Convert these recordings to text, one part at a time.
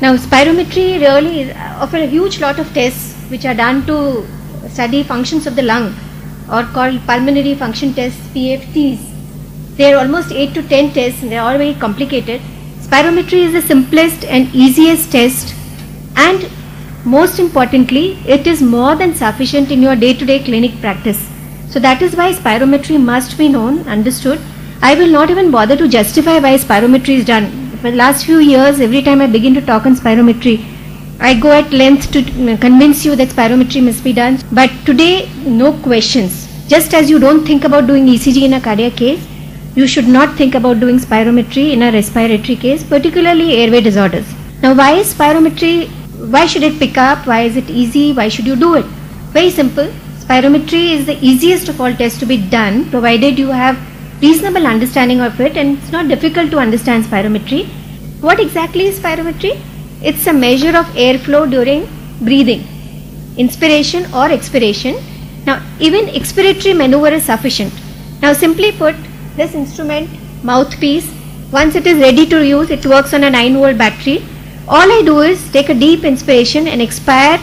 Now spirometry really offers a huge lot of tests which are done to study functions of the lung, or called pulmonary function tests, PFTs. They are almost 8 to 10 tests and they are all very complicated. Spirometry is the simplest and easiest test, and most importantly it is more than sufficient in your day-to-day clinic practice. So that is why spirometry must be known, understood. I will not even bother to justify why spirometry is done. For the last few years, every time I begin to talk on spirometry, I go at length to convince you that spirometry must be done. But today, no questions. Just as you don't think about doing ECG in a cardiac case, you should not think about doing spirometry in a respiratory case, particularly airway disorders. Now, why is spirometry, why should it pick up? Why is it easy? Why should you do it? Very simple. Spirometry is the easiest of all tests to be done, provided you have reasonable understanding of it, and it's not difficult to understand spirometry. What exactly is spirometry? It's a measure of airflow during breathing, inspiration or expiration. Now, even expiratory maneuver is sufficient. Now, simply put, this instrument, mouthpiece, once it is ready to use, it works on a 9-volt battery. All I do is take a deep inspiration and expire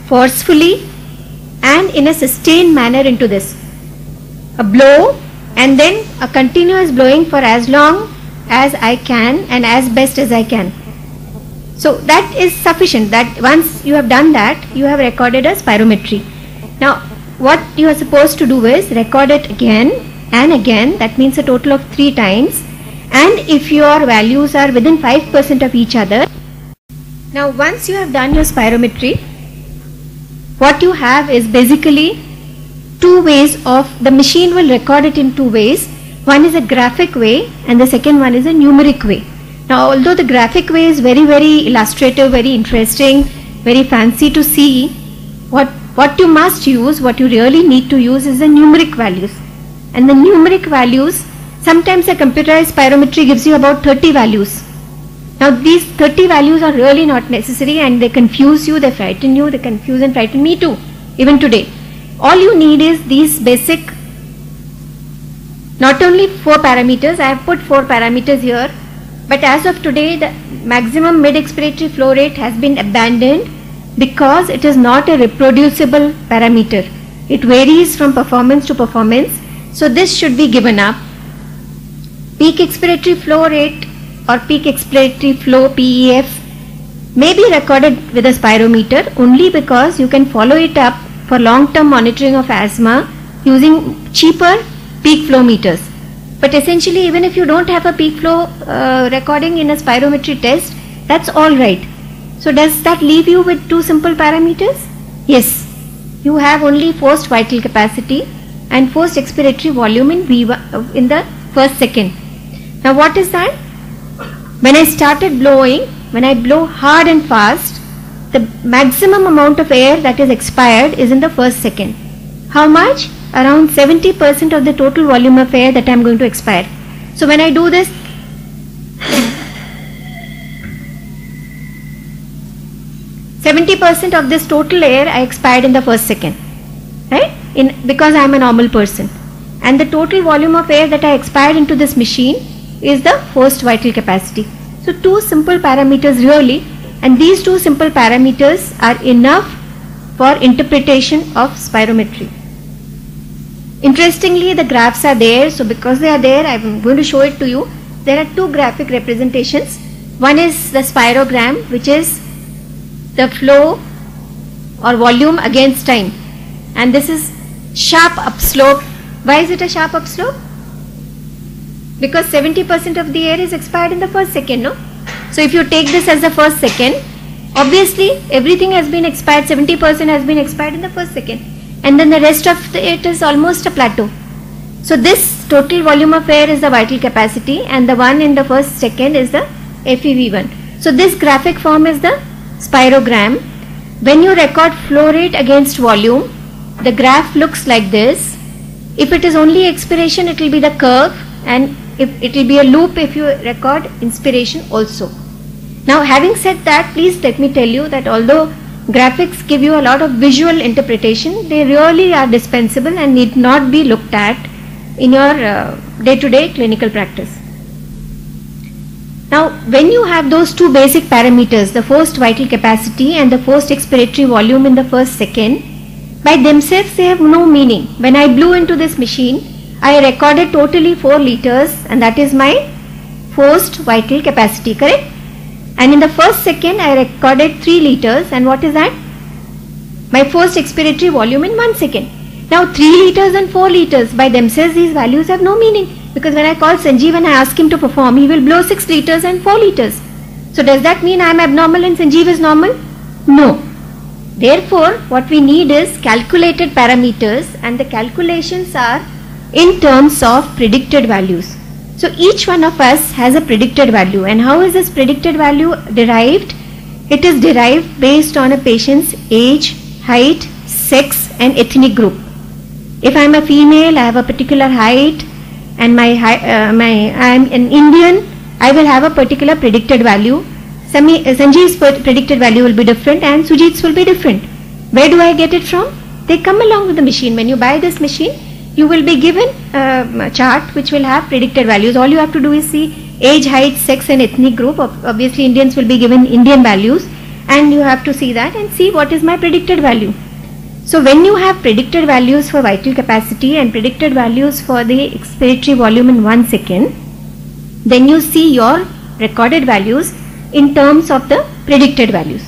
forcefully and in a sustained manner into this. A blow and then a continuous blowing for as long as I can and as best as I can. So that is sufficient. That once you have done that, you have recorded a spirometry. Now what you are supposed to do is record it again and again. That means a total of 3 times. And if your values are within 5% of each other. Now once you have done your spirometry, what you have is basically 2 ways of, the machine will record it in 2 ways. One is a graphic way and the second one is a numeric way. Now although the graphic way is very illustrative, very interesting, very fancy to see, what you must use, what you really need to use is the numeric values. And the numeric values, sometimes a computerized spirometry gives you about 30 values. Now these 30 values are really not necessary and they confuse you, they frighten you, they confuse and frighten me too, even today. All you need is these basic, not only 4 parameters, I have put 4 parameters here, but as of today the maximum mid-expiratory flow rate has been abandoned because it is not a reproducible parameter. It varies from performance to performance, so this should be given up. Peak expiratory flow rate or peak expiratory flow, PEF, may be recorded with a spirometer only because you can follow it up for long-term monitoring of asthma using cheaper peak flow meters. But essentially, even if you don't have a peak flow recording in a spirometry test, that's all right. So does that leave you with 2 simple parameters? Yes. You have only forced vital capacity and forced expiratory volume in V1 in the first second. Now what is that? When I started blowing, when I blow hard and fast, the maximum amount of air that is expired is in the first second. How much? Around 70% of the total volume of air that I am going to expire. So when I do this, 70% of this total air I expired in the first second, right? Because I am a normal person. And the total volume of air that I expired into this machine is the forced vital capacity. So 2 simple parameters really, and these 2 simple parameters are enough for interpretation of spirometry. Interestingly, the graphs are there, so because they are there, I am going to show it to you. There are 2 graphic representations. One is the spirogram, which is the flow or volume against time, and this is sharp upslope. Why is it a sharp upslope? Because 70% of the air is expired in the first second, no? So if you take this as the first second, obviously everything has been expired, 70% has been expired in the first second, and then the rest of it is almost a plateau. So this total volume of air is the vital capacity, and the one in the first second is the FEV1. So this graphic form is the spirogram. When you record flow rate against volume, the graph looks like this. If it is only expiration, it will be the curve, and if it will be a loop if you record inspiration also. Now having said that, please let me tell you that although graphics give you a lot of visual interpretation, they really are dispensable and need not be looked at in your day-to-day clinical practice. Now, when you have those two basic parameters, the forced vital capacity and the forced expiratory volume in the first second, by themselves they have no meaning. When I blew into this machine, I recorded totally 4 liters, and that is my forced vital capacity, correct? And in the first second I recorded 3 liters, and what is that? My forced expiratory volume in 1 second. Now 3 liters and 4 liters, by themselves these values have no meaning, because when I call Sanjeev and I ask him to perform, he will blow 6 liters and 4 liters. So does that mean I am abnormal and Sanjeev is normal? No. Therefore, what we need is calculated parameters, and the calculations are in terms of predicted values. So each one of us has a predicted value, and how is this predicted value derived? It is derived based on a patient's age, height, sex and ethnic group. If I am a female, I have a particular height, and I am an Indian, I will have a particular predicted value. Sanjeev's predicted value will be different and Sujit's will be different. Where do I get it from? They come along with the machine. When you buy this machine, you will be given a chart which will have predicted values. All you have to do is see age, height, sex and ethnic group. Obviously Indians will be given Indian values, and you have to see that and see what is my predicted value. So when you have predicted values for vital capacity and predicted values for the expiratory volume in 1 second, then you see your recorded values in terms of the predicted values.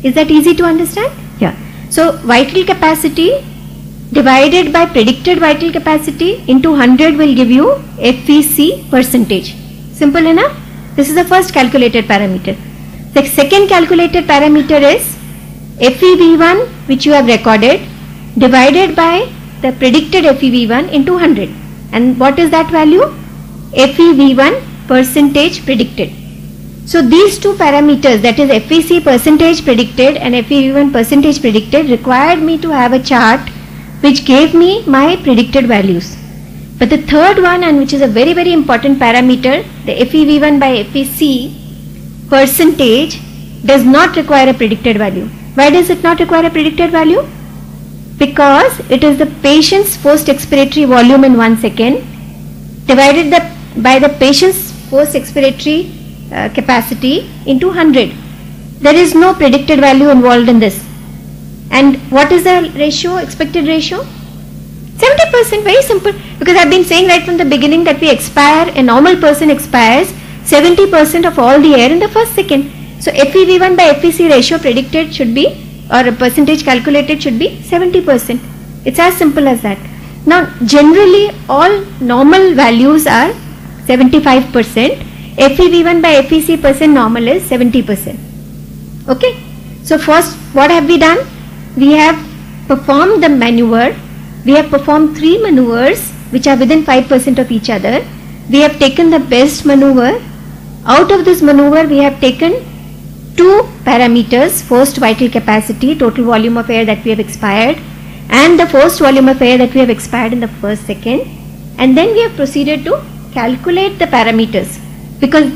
Is that easy to understand? Yeah. So vital capacity divided by predicted vital capacity into 100 will give you FVC percentage. Simple enough? This is the first calculated parameter. The second calculated parameter is FEV1, which you have recorded, divided by the predicted FEV1 into 100. And what is that value? FEV1 percentage predicted. So these two parameters, that is FVC percentage predicted and FEV1 percentage predicted, required me to have a chart which gave me my predicted values. But the third one, and which is a very very important parameter, the FEV1 by FVC percentage, does not require a predicted value. Why does it not require a predicted value? Because it is the patient's forced expiratory volume in 1 second divided by the patient's forced expiratory capacity into 100. There is no predicted value involved in this. And what is the ratio, expected ratio? 70%, very simple. Because I have been saying right from the beginning that we expire, a normal person expires 70% of all the air in the first second. So FEV1 by FVC ratio predicted should be, or a percentage calculated should be 70%. It's as simple as that. Now generally all normal values are 75%. FEV1 by FVC percent normal is 70%. Okay. So first what have we done? We have performed the maneuver. We have performed 3 maneuvers which are within 5% of each other. We have taken the best maneuver. Out of this maneuver we have taken 2 parameters, forced vital capacity, total volume of air that we have expired, and the forced volume of air that we have expired in the first second, and then we have proceeded to calculate the parameters, because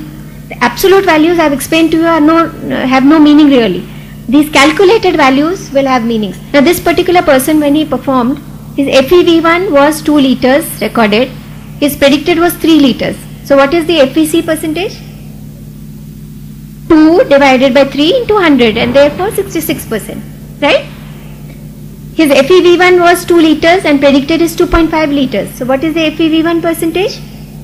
the absolute values I have explained to you have no meaning really. These calculated values will have meanings. Now this particular person, when he performed, his FEV1 was 2 liters recorded, his predicted was 3 liters. So what is the FVC percentage? 2 divided by 3 into 100, and therefore 66%, right? His FEV1 was 2 liters and predicted is 2.5 liters. So what is the FEV1 percentage?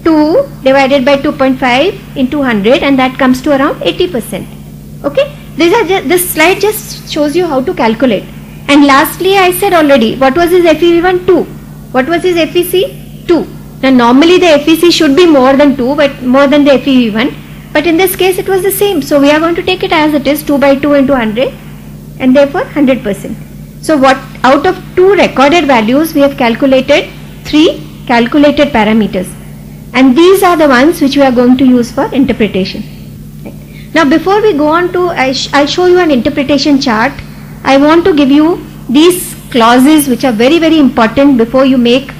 2 divided by 2.5 into 100, and that comes to around 80%. Okay? This slide just shows you how to calculate. And lastly, I said already, what was his FEV1? 2. What was his FVC? 2. Now normally the FVC should be more than 2, but more than the FEV1. But in this case it was the same. So we are going to take it as it is, 2 by 2 into 100, and therefore 100%. So what, out of 2 recorded values, we have calculated 3 calculated parameters. And these are the ones which we are going to use for interpretation. Now before we go on to, I'll show you an interpretation chart. I want to give you these clauses which are very very important before you make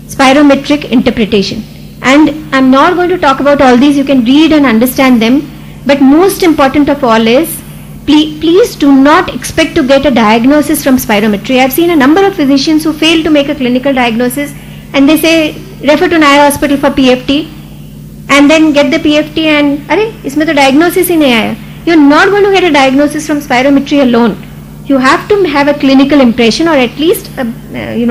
spirometric interpretation. And I'm not going to talk about all these, you can read and understand them. But most important of all is, please do not expect to get a diagnosis from spirometry. I've seen a number of physicians who fail to make a clinical diagnosis and they say refer to Naya Hospital for PFT. and then get the PFT and अरे इसमें तो diagnosis ही नहीं आया. You're not going to get a diagnosis from spirometry alone. You have to have a clinical impression, or at least a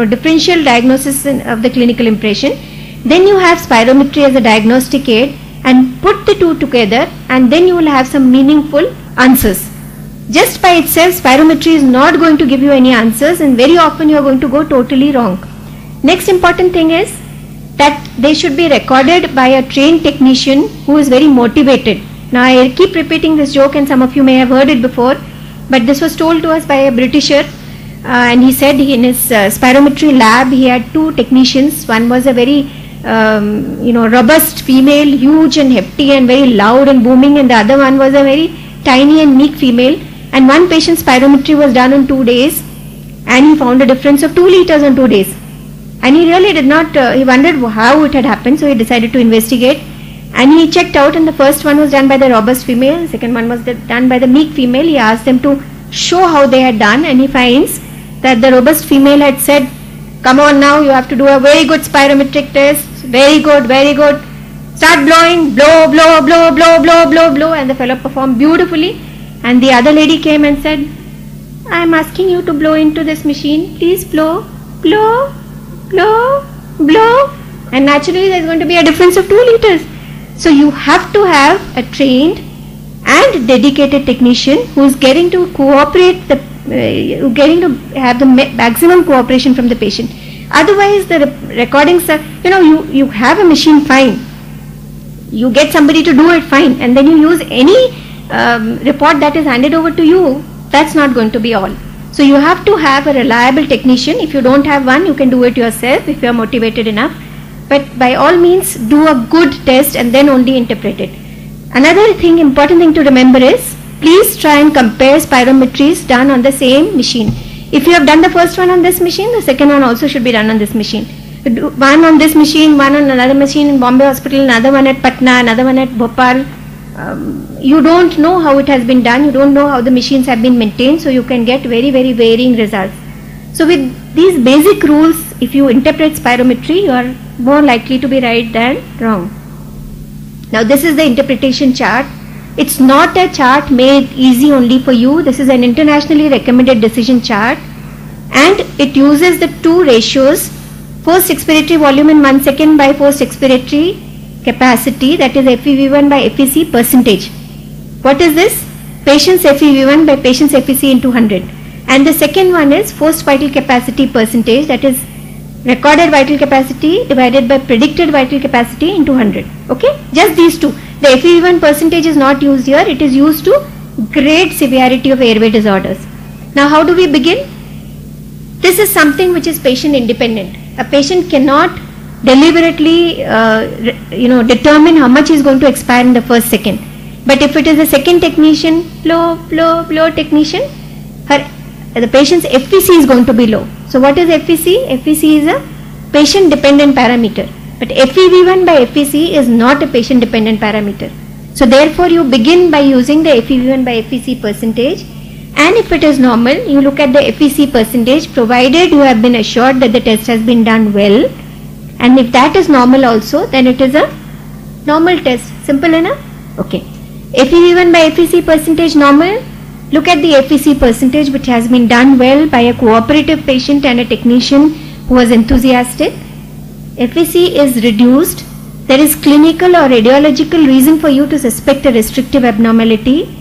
differential diagnosis of the clinical impression. Then you have spirometry as a diagnostic aid, and put the two together, and then you will have some meaningful answers. Just by itself, spirometry is not going to give you any answers, and very often you are going to go totally wrong. Next important thing is that they should be recorded by a trained technician who is very motivated. Now I keep repeating this joke, and some of you may have heard it before, but this was told to us by a Britisher, and he said in his spirometry lab he had two technicians. One was a very robust female, huge and hefty and very loud and booming, and the other one was a very tiny and meek female. And one patient's spirometry was done in 2 days, and he found a difference of 2 liters in 2 days. And he really did not, he wondered how it had happened, so he decided to investigate. And he checked out, and the first one was done by the robust female, the second one was done by the meek female. He asked them to show how they had done, and he finds that the robust female had said, "Come on now, you have to do a very good spirometric test, very good, very good. Start blowing, blow, blow, blow, blow, blow, blow, blow," and the fellow performed beautifully. And the other lady came and said, "I am asking you to blow into this machine, please blow, blow, blow, blow," and naturally there is going to be a difference of 2 liters. So you have to have a trained and dedicated technician who is getting to cooperate, getting to have the maximum cooperation from the patient. Otherwise the recordings are, you have a machine, fine, you get somebody to do it, fine, and then you use any report that is handed over to you, that's not going to be all. So you have to have a reliable technician. If you don't have one, you can do it yourself if you are motivated enough. But by all means, do a good test and then only interpret it. Another thing, important thing to remember is, please try and compare spirometries done on the same machine. If you have done the first one on this machine, the second one also should be done on this machine. One on this machine, one on another machine in Bombay Hospital, another one at Patna, another one at Bhopal. You don't know how it has been done, you don't know how the machines have been maintained, so you can get very, very varying results. So with these basic rules, if you interpret spirometry, you are more likely to be right than wrong. Now this is the interpretation chart. It's not a chart made easy only for you. This is an internationally recommended decision chart, and it uses the two ratios: forced expiratory volume in 1 second by forced expiratory capacity, that is FEV1 by FEC percentage. What is this? Patient's FEV1 by patient's FEC into 100. And the second one is forced vital capacity percentage, that is recorded vital capacity divided by predicted vital capacity into 100. Okay, just these two. The FEV1 percentage is not used here, it is used to grade severity of airway disorders. Now how do we begin? This is something which is patient independent. A patient cannot deliberately determine how much is going to expire in the first second. But if it is a second technician, blow technician, the patient's FVC is going to be low. So what is FVC? FVC is a patient dependent parameter, but FEV1 by FVC is not a patient dependent parameter. So therefore you begin by using the FEV1 by FVC percentage, and if it is normal, you look at the FVC percentage, provided you have been assured that the test has been done well. And if that is normal also, then it is a normal test. Simple enough? Okay. FEV1 by FEC percentage normal. Look at the FEC percentage which has been done well by a cooperative patient and a technician who was enthusiastic. FEC is reduced. There is clinical or radiological reason for you to suspect a restrictive abnormality.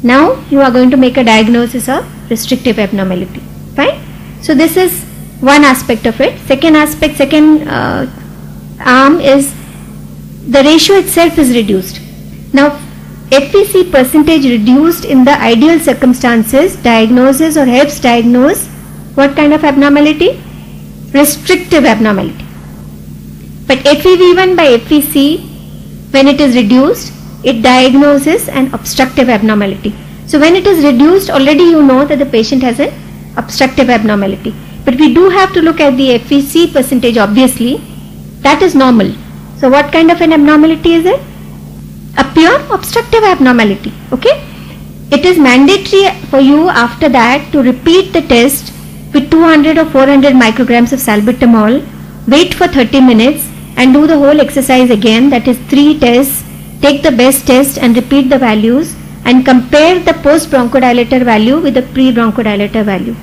Now you are going to make a diagnosis of restrictive abnormality. Fine? So this is one aspect of it. Second aspect, second arm is the ratio itself is reduced. Now FEC percentage reduced in the ideal circumstances diagnoses or helps diagnose what kind of abnormality? Restrictive abnormality. But FEV1 by FEC, when it is reduced, it diagnoses an obstructive abnormality. So when it is reduced, already you know that the patient has an obstructive abnormality. But we do have to look at the FEC percentage, obviously. That is normal. So what kind of an abnormality is it? A pure obstructive abnormality. Okay? It is mandatory for you after that to repeat the test with 200 or 400 micrograms of salbutamol, wait for 30 minutes and do the whole exercise again, that is 3 tests, take the best test and repeat the values and compare the post bronchodilator value with the pre-bronchodilator value.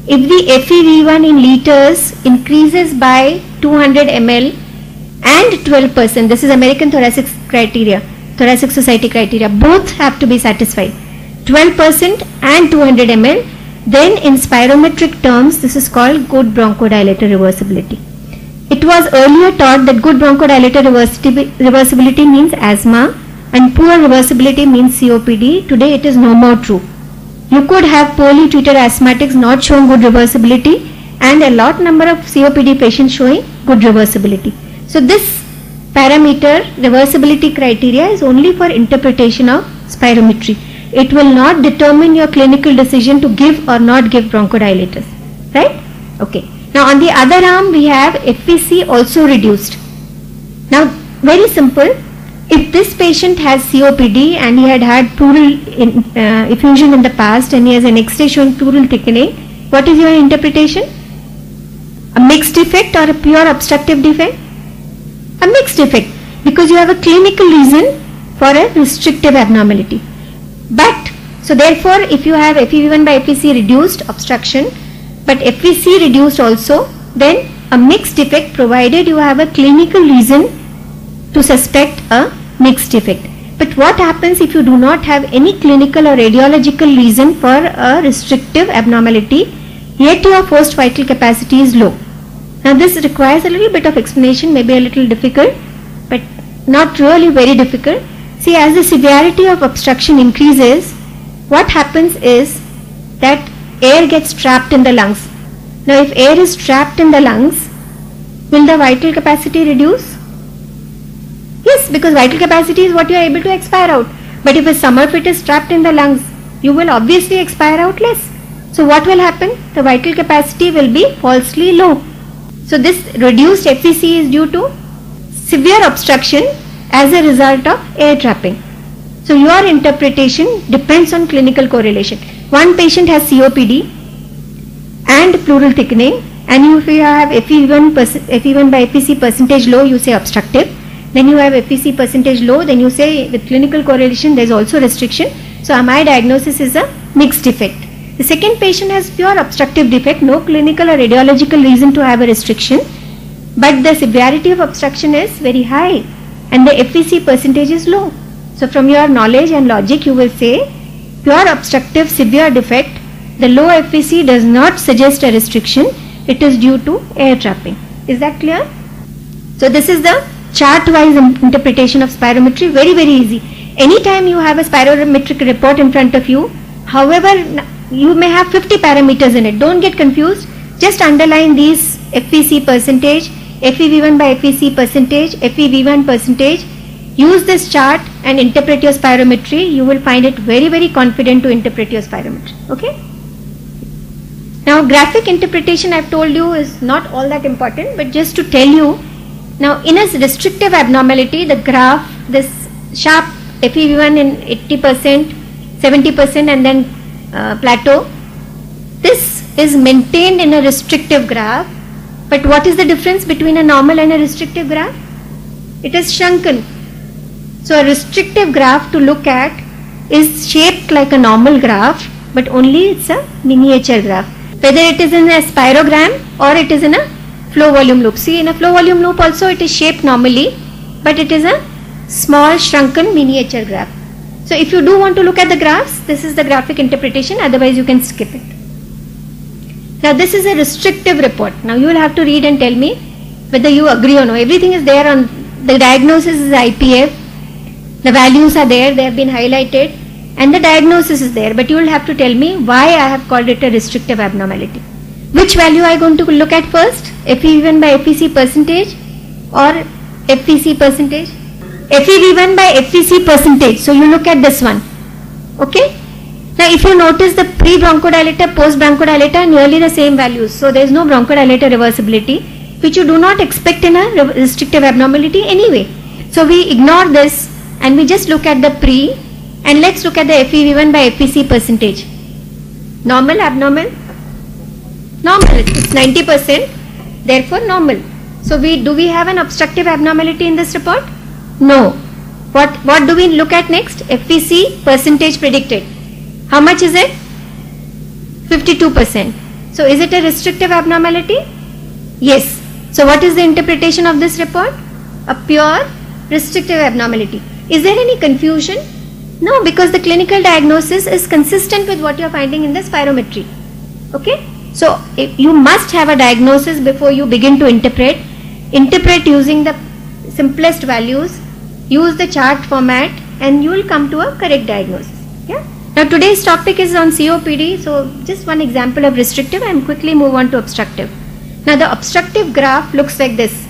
If the FEV1 in liters increases by 200 ml and 12%, this is American Thoracic Society criteria, both have to be satisfied, 12% and 200 ml, then in spirometric terms this is called good bronchodilator reversibility. It was earlier taught that good bronchodilator reversibility means asthma and poor reversibility means COPD. Today it is no more true. You could have poorly treated asthmatics not showing good reversibility and a lot number of COPD patients showing good reversibility. So this parameter reversibility criteria is only for interpretation of spirometry. It will not determine your clinical decision to give or not give bronchodilators, right? Okay. Now on the other arm we have FVC also reduced. Now very simple, if this patient has COPD and he had pleural effusion in the past and he has an X-ray showing pleural thickening, what is your interpretation? A mixed defect or a pure obstructive defect? A mixed defect, because you have a clinical reason for a restrictive abnormality. But, so therefore if you have FEV1 by FVC reduced obstruction, but FVC reduced also, then a mixed defect provided you have a clinical reason to suspect a mixed defect. But what happens if you do not have any clinical or radiological reason for a restrictive abnormality, yet your forced vital capacity is low? Now this requires a little bit of explanation, maybe a little difficult, but not really very difficult. See, as the severity of obstruction increases, what happens is that air gets trapped in the lungs. Now if air is trapped in the lungs, will the vital capacity reduce? Yes, because vital capacity is what you are able to expire out. But if a sum of it is trapped in the lungs, you will obviously expire out less. So what will happen? The vital capacity will be falsely low. So this reduced FVC is due to severe obstruction as a result of air trapping. So your interpretation depends on clinical correlation. One patient has COPD and pleural thickening, and if you have FEV1 by FVC percentage low, you say obstructive. Then you have FVC percentage low, then you say with clinical correlation there is also restriction. So my diagnosis is a mixed defect. The second patient has pure obstructive defect, no clinical or radiological reason to have a restriction, but the severity of obstruction is very high and the FVC percentage is low. So from your knowledge and logic you will say pure obstructive severe defect, the low FVC does not suggest a restriction, it is due to air trapping. Is that clear? So this is the chart-wise interpretation of spirometry, very easy. Anytime you have a spirometric report in front of you, however, you may have 50 parameters in it. Don't get confused. Just underline these FVC percentage, FEV1 by FVC percentage, FEV1 percentage. Use this chart and interpret your spirometry. You will find it very confident to interpret your spirometry. Okay? Now graphic interpretation I have told you is not all that important, but just to tell you, now in a restrictive abnormality, the graph, this sharp FEV1 in 80%, 70% and then plateau, this is maintained in a restrictive graph. But what is the difference between a normal and a restrictive graph? It is shrunken. So a restrictive graph to look at is shaped like a normal graph, but only it's a miniature graph. Whether it is in a spirogram or it is in a flow volume loop. See, in a flow volume loop also it is shaped normally, but it is a small shrunken miniature graph. So if you do want to look at the graphs, this is the graphic interpretation, otherwise you can skip it. Now this is a restrictive report. Now you will have to read and tell me whether you agree or no. Everything is there on the diagnosis is IPF, the values are there, they have been highlighted and the diagnosis is there, but you will have to tell me why I have called it a restrictive abnormality. Which value I am going to look at first? FEV1 by FVC percentage or FVC percentage? FEV1 by FVC percentage. So you look at this one. Okay? Now if you notice the pre-bronchodilator, post-bronchodilator are nearly the same values. So there is no bronchodilator reversibility, which you do not expect in a restrictive abnormality anyway. So we ignore this and we just look at the pre, and let's look at the FEV1 by FVC percentage. Normal, abnormal? Normal. It's 90%, therefore normal. So do we have an obstructive abnormality in this report? No. What do we look at next? FVC percentage predicted. How much is it? 52%. So is it a restrictive abnormality? Yes. So what is the interpretation of this report? A pure restrictive abnormality. Is there any confusion? No, because the clinical diagnosis is consistent with what you are finding in the spirometry. Okay? So you must have a diagnosis before you begin to interpret. Interpret using the simplest values, use the chart format, and you will come to a correct diagnosis. Yeah? Now today's topic is on COPD, so just one example of restrictive and quickly move on to obstructive. Now the obstructive graph looks like this.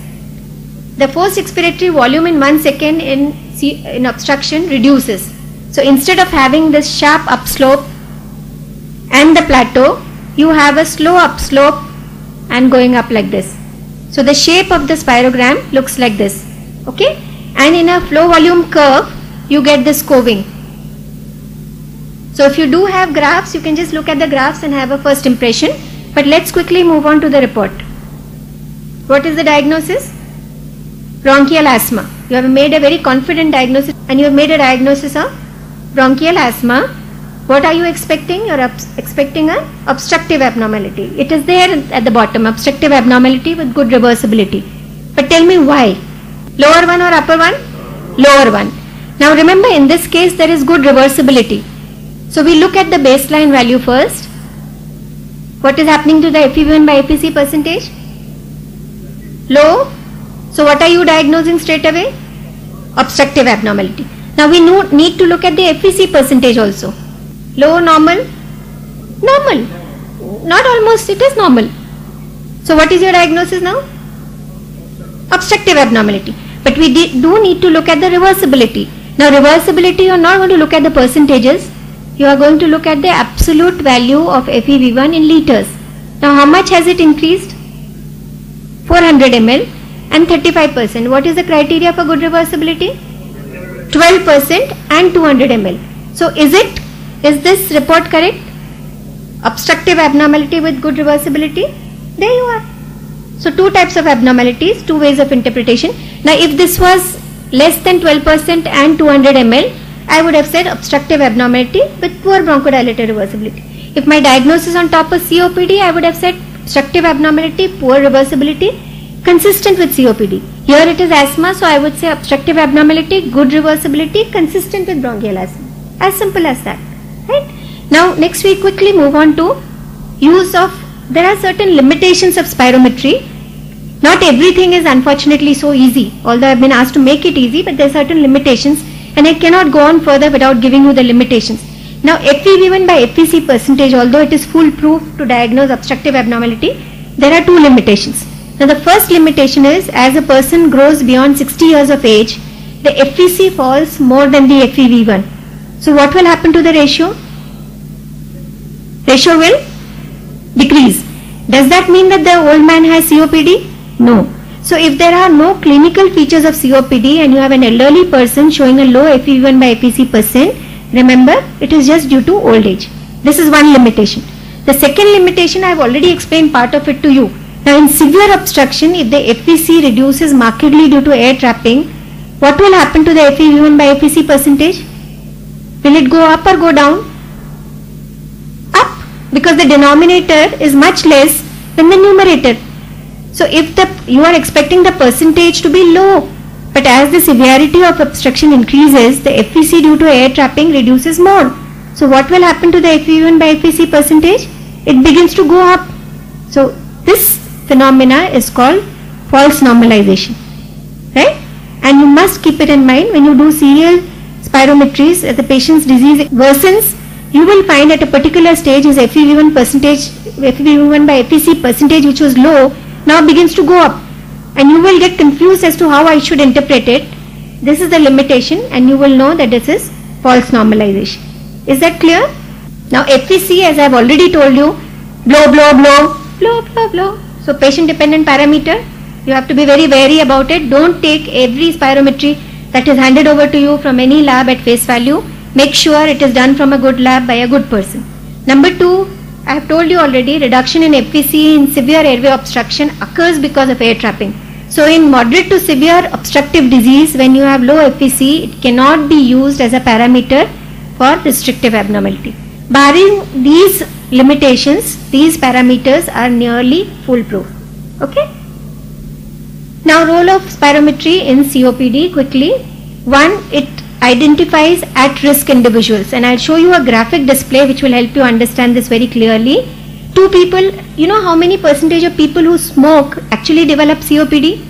The forced expiratory volume in 1 second in obstruction reduces. So instead of having this sharp upslope and the plateau, you have a slow upslope and going up like this. So the shape of the spirogram looks like this. Okay? And in a flow volume curve, you get this coving. So if you do have graphs, you can just look at the graphs and have a first impression. But let's quickly move on to the report. What is the diagnosis? Bronchial asthma. You have made a very confident diagnosis and you have made a diagnosis of bronchial asthma. What are you expecting? You are expecting an obstructive abnormality. It is there at the bottom, obstructive abnormality with good reversibility. But tell me why? Lower one or upper one? Lower one. Now remember, in this case there is good reversibility. So we look at the baseline value first. What is happening to the FEV1 by FVC percentage? Low. So what are you diagnosing straight away? Obstructive abnormality. Now we need to look at the FVC percentage also. Low, normal? Normal. Not almost, it is normal. So what is your diagnosis now? Obstructive abnormality. But we do need to look at the reversibility. Now reversibility, you are not going to look at the percentages. You are going to look at the absolute value of FEV1 in liters. Now how much has it increased? 400 ml and 35%. What is the criteria for good reversibility? 12% and 200 ml. So is this report correct? Obstructive abnormality with good reversibility? There you are. So two types of abnormalities, two ways of interpretation. Now if this was less than 12% and 200 ml, I would have said obstructive abnormality with poor bronchodilator reversibility. If my diagnosis on top was COPD, I would have said obstructive abnormality, poor reversibility, consistent with COPD. Here it is asthma, so I would say obstructive abnormality, good reversibility, consistent with bronchial asthma. As simple as that. Right? Now next we quickly move on to use of, there are certain limitations of spirometry. Not everything is unfortunately so easy, although I have been asked to make it easy, but there are certain limitations and I cannot go on further without giving you the limitations. Now FEV1 by FVC percentage, although it is foolproof to diagnose obstructive abnormality, there are two limitations. Now the first limitation is, as a person grows beyond 60 years of age, the FVC falls more than the FEV1. So what will happen to the ratio? Ratio will decrease. Does that mean that the old man has COPD? No. So if there are no clinical features of COPD and you have an elderly person showing a low FEV1 by FVC percent, remember it is just due to old age. This is one limitation. The second limitation, I have already explained part of it to you. Now in severe obstruction, if the FVC reduces markedly due to air trapping, what will happen to the FEV1 by FVC percentage? Will it go up or go down? Up, because the denominator is much less than the numerator. So if you are expecting the percentage to be low, but as the severity of obstruction increases, the FVC due to air trapping reduces more. So what will happen to the FEV1 by FVC percentage? It begins to go up. So this phenomena is called false normalization, right? And you must keep it in mind when you do serial spirometries. As the patient's disease worsens, you will find at a particular stage his FEV1 by FVC percentage, which was low, now begins to go up, and you will get confused as to how I should interpret it. This is the limitation, and you will know that this is false normalization. Is that clear? Now FVC, as I have already told you, blow, blow, blow, blow, blow, blow. So patient dependent parameter, you have to be very wary about it. Don't take every spirometry that is handed over to you from any lab at face value. Make sure it is done from a good lab by a good person. Number two, I have told you already, reduction in FVC in severe airway obstruction occurs because of air trapping. So in moderate to severe obstructive disease, when you have low FVC, it cannot be used as a parameter for restrictive abnormality. Barring these limitations, these parameters are nearly foolproof. Okay. Now role of spirometry in COPD quickly. One, it identifies at-risk individuals, and I'll show you a graphic display which will help you understand this very clearly. Two people, you know how many percentage of people who smoke actually develop COPD?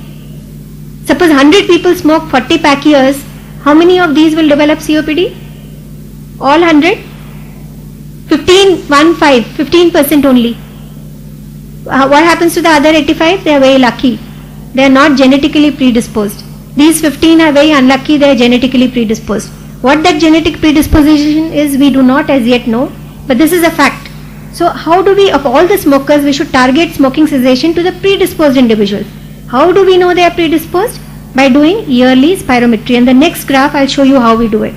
Suppose 100 people smoke 40 pack years, how many of these will develop COPD? All 100? 15% only. What happens to the other 85? They are very lucky. They are not genetically predisposed. These 15 are very unlucky, they are genetically predisposed. What that genetic predisposition is, we do not as yet know, but this is a fact. So how do we, of all the smokers, we should target smoking cessation to the predisposed individuals. How do we know they are predisposed? By doing yearly spirometry, and the next graph I'll show you how we do it.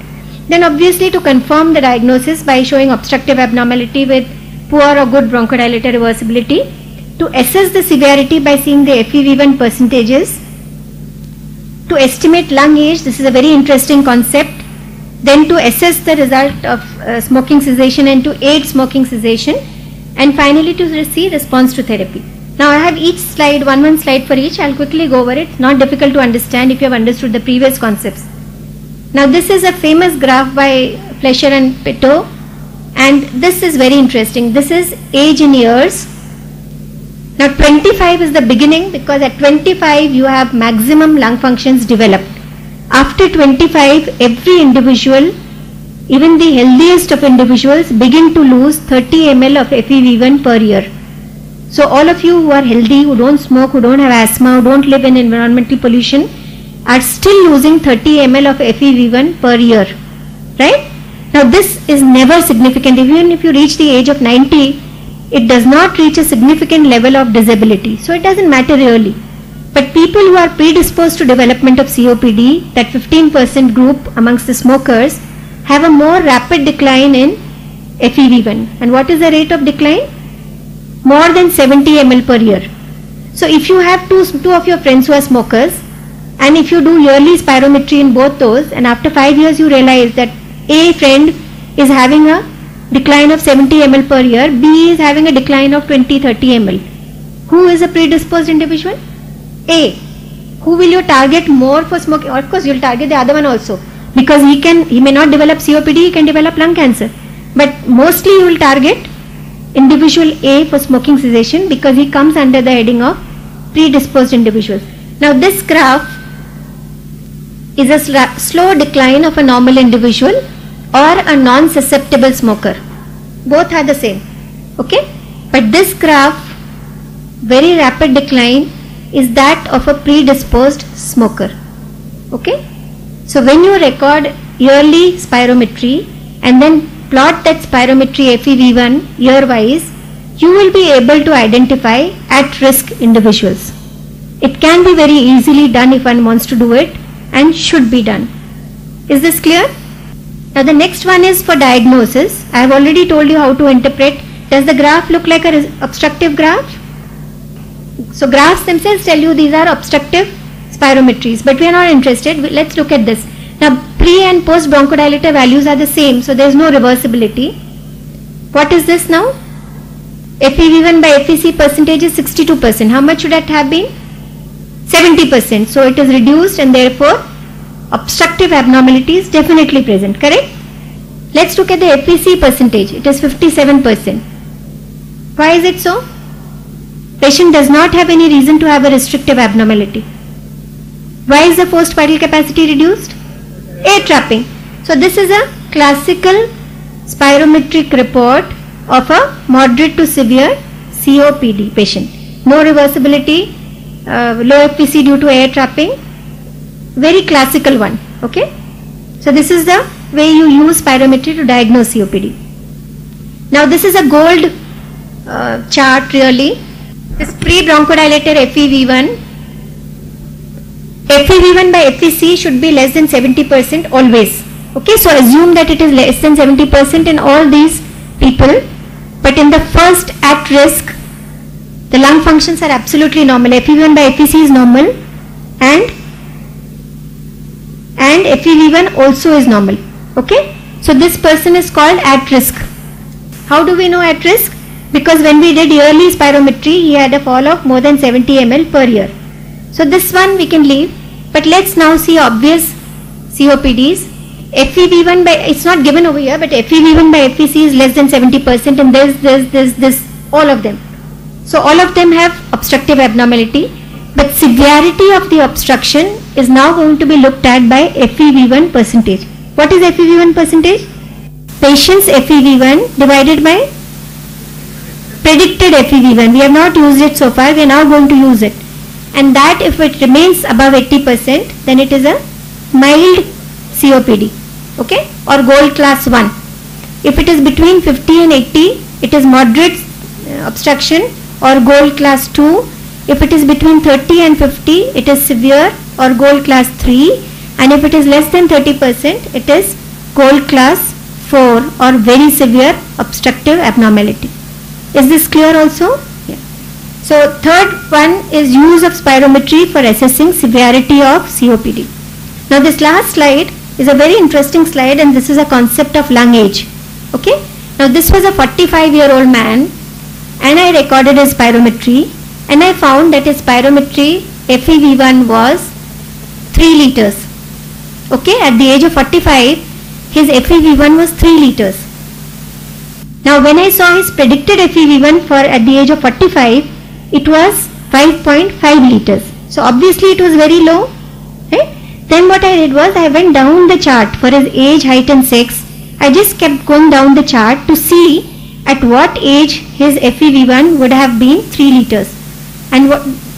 Then obviously to confirm the diagnosis by showing obstructive abnormality with poor or good bronchodilator reversibility. To assess the severity by seeing the FEV1 percentages. To estimate lung age, this is a very interesting concept. Then to assess the result of smoking cessation and to aid smoking cessation. And finally to see response to therapy. Now I have each slide, one slide for each. I'll quickly go over it. It's not difficult to understand if you have understood the previous concepts. Now this is a famous graph by Fleischer and Peto, and this is very interesting. This is age in years. Now 25 is the beginning, because at 25 you have maximum lung functions developed. After 25, every individual, even the healthiest of individuals, begin to lose 30 ml of FEV1 per year. So all of you who are healthy, who don't smoke, who don't have asthma, who don't live in environmental pollution, are still losing 30 ml of FEV1 per year, right? Now this is never significant. Even if you reach the age of 90, it does not reach a significant level of disability. So it doesn't matter really. But people who are predisposed to development of COPD, that 15% group amongst the smokers, have a more rapid decline in FEV1. And what is the rate of decline? More than 70 ml per year. So if you have two of your friends who are smokers, and if you do yearly spirometry in both those, and after 5 years you realize that A friend is having a decline of 70 ml per year, B is having a decline of 20-30 ml. Who is a predisposed individual? A. Who will you target more for smoking? Of course you will target the other one also, because he may not develop COPD, he can develop lung cancer. But mostly you will target individual A for smoking cessation, because he comes under the heading of predisposed individuals. Now this graph is a slow decline of a normal individual or a non-susceptible smoker. Both are the same. Okay? But this graph, very rapid decline, is that of a predisposed smoker. Okay? So when you record yearly spirometry and then plot that spirometry FEV1 year-wise, you will be able to identify at-risk individuals. It can be very easily done if one wants to do it, and should be done. Is this clear? Now the next one is for diagnosis. I have already told you how to interpret. Does the graph look like an obstructive graph? So graphs themselves tell you these are obstructive spirometries, but we are not interested. Let's look at this. Now pre and post bronchodilator values are the same, so there is no reversibility. What is this now? FEV1 by FVC percentage is 62%. How much should that have been? 70%. So it is reduced, and therefore obstructive abnormality is definitely present. Correct? Let's look at the FVC percentage. It is 57%. Why is it so? Patient does not have any reason to have a restrictive abnormality. Why is the forced vital capacity reduced? Air trapping. So this is a classical spirometric report of a moderate to severe COPD patient. No reversibility, low FVC due to air trapping, very classical one. Okay? So this is the way you use spirometry to diagnose COPD. Now this is a gold chart really. This pre-bronchodilator FEV1. FEV1 by FVC should be less than 70% always. Okay, so assume that it is less than 70% in all these people, but in the first at risk, the lung functions are absolutely normal. FEV1 by FVC is normal, and FEV1 also is normal. Okay, so this person is called at risk. How do we know at risk? Because when we did yearly spirometry, he had a fall of more than 70 ml per year. So this one we can leave, but let's now see obvious COPDs. FEV1 by, it's not given over here, but FEV1 by FVC is less than 70%, and this, all of them. So all of them have obstructive abnormality, but severity of the obstruction is now going to be looked at by FEV1 percentage. What is FEV1 percentage? Patient's FEV1 divided by predicted FEV1. We have not used it so far, we are now going to use it. And that if it remains above 80%, then it is a mild COPD, okay, or gold class 1. If it is between 50 and 80, it is moderate obstruction or gold class 2. If it is between 30 and 50, it is severe or gold class 3. And if it is less than 30%, it is gold class 4 or very severe obstructive abnormality. Is this clear also? Yeah. So third one is use of spirometry for assessing severity of COPD. Now this last slide is a very interesting slide, and this is a concept of lung age. Okay. Now this was a 45-year-old man, and I recorded his spirometry, and I found that his spirometry FEV1 was 3 liters. Okay, at the age of 45, his FEV1 was 3 liters. Now when I saw his predicted FEV1 for at the age of 45, it was 5.5 liters. So obviously it was very low. Right? Then what I did was I went down the chart for his age, height and sex. I just kept going down the chart to see at what age his FEV1 would have been 3 liters. And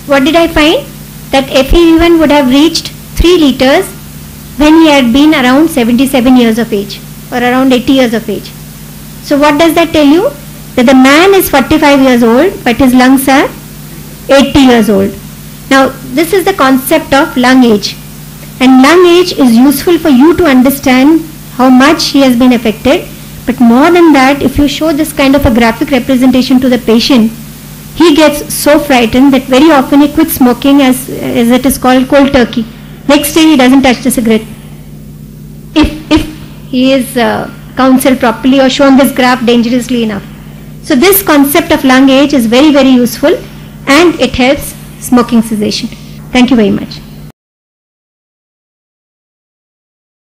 what did I find? That FEV1 would have reached 3 liters when he had been around 77 years of age or around 80 years of age. So what does that tell you? That the man is 45 years old, but his lungs are 80 years old. Now this is the concept of lung age, and lung age is useful for you to understand how much he has been affected. But more than that, if you show this kind of a graphic representation to the patient, he gets so frightened that very often he quits smoking, as it is called cold turkey. Next day he doesn't touch the cigarette. If he is counseled properly or shown this graph dangerously enough. So this concept of lung age is very, very useful, and it helps smoking cessation. Thank you very much.